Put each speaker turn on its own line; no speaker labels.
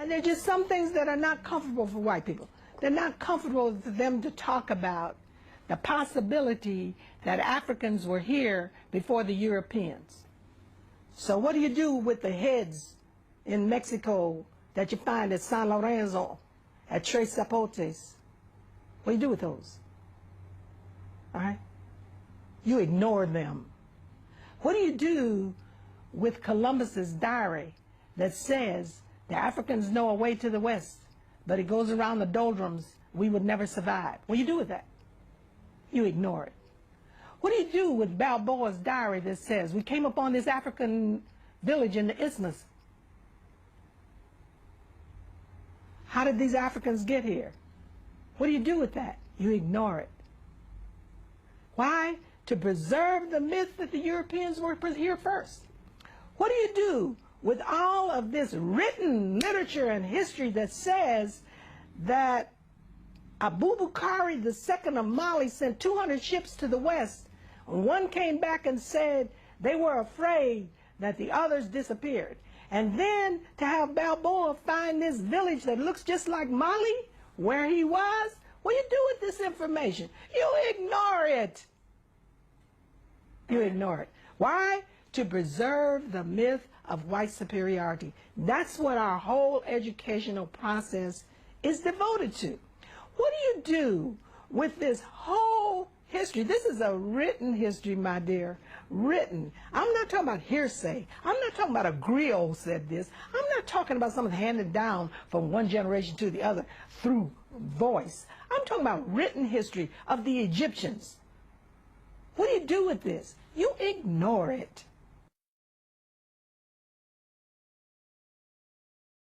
And there are just some things that are not comfortable for white people. They're not comfortable for them to talk about the possibility that Africans were here before the Europeans. So what do you do with the heads in Mexico that you find at San Lorenzo, at Tres Zapotes? What do you do with those? All right? You ignore them. What do you do with Columbus's diary that says the Africans know a way to the west, but it goes around the doldrums, we would never survive? What do you do with that? You ignore it. What do you do with Balboa's diary that says we came upon this African village in the isthmus? How did these Africans get here? What do you do with that? You ignore it. Why? To preserve the myth that the Europeans were here first. What do you do with all of this written literature and history that says that Abubakar II of Mali sent 200 ships to the west? One came back and said they were afraid that the others disappeared. And then to have Balboa find this village that looks just like Mali, where he was, what do you do with this information? You ignore it. You ignore it. Why? To preserve the myth of white superiority. That's what our whole educational process is devoted to. What do you do with this whole history? This is a written history, my dear. Written. I'm not talking about hearsay. I'm not talking about a griot said this. I'm not talking about something handed down from one generation to the other through voice. I'm talking about written history of the Egyptians. What do you do with this? You ignore it.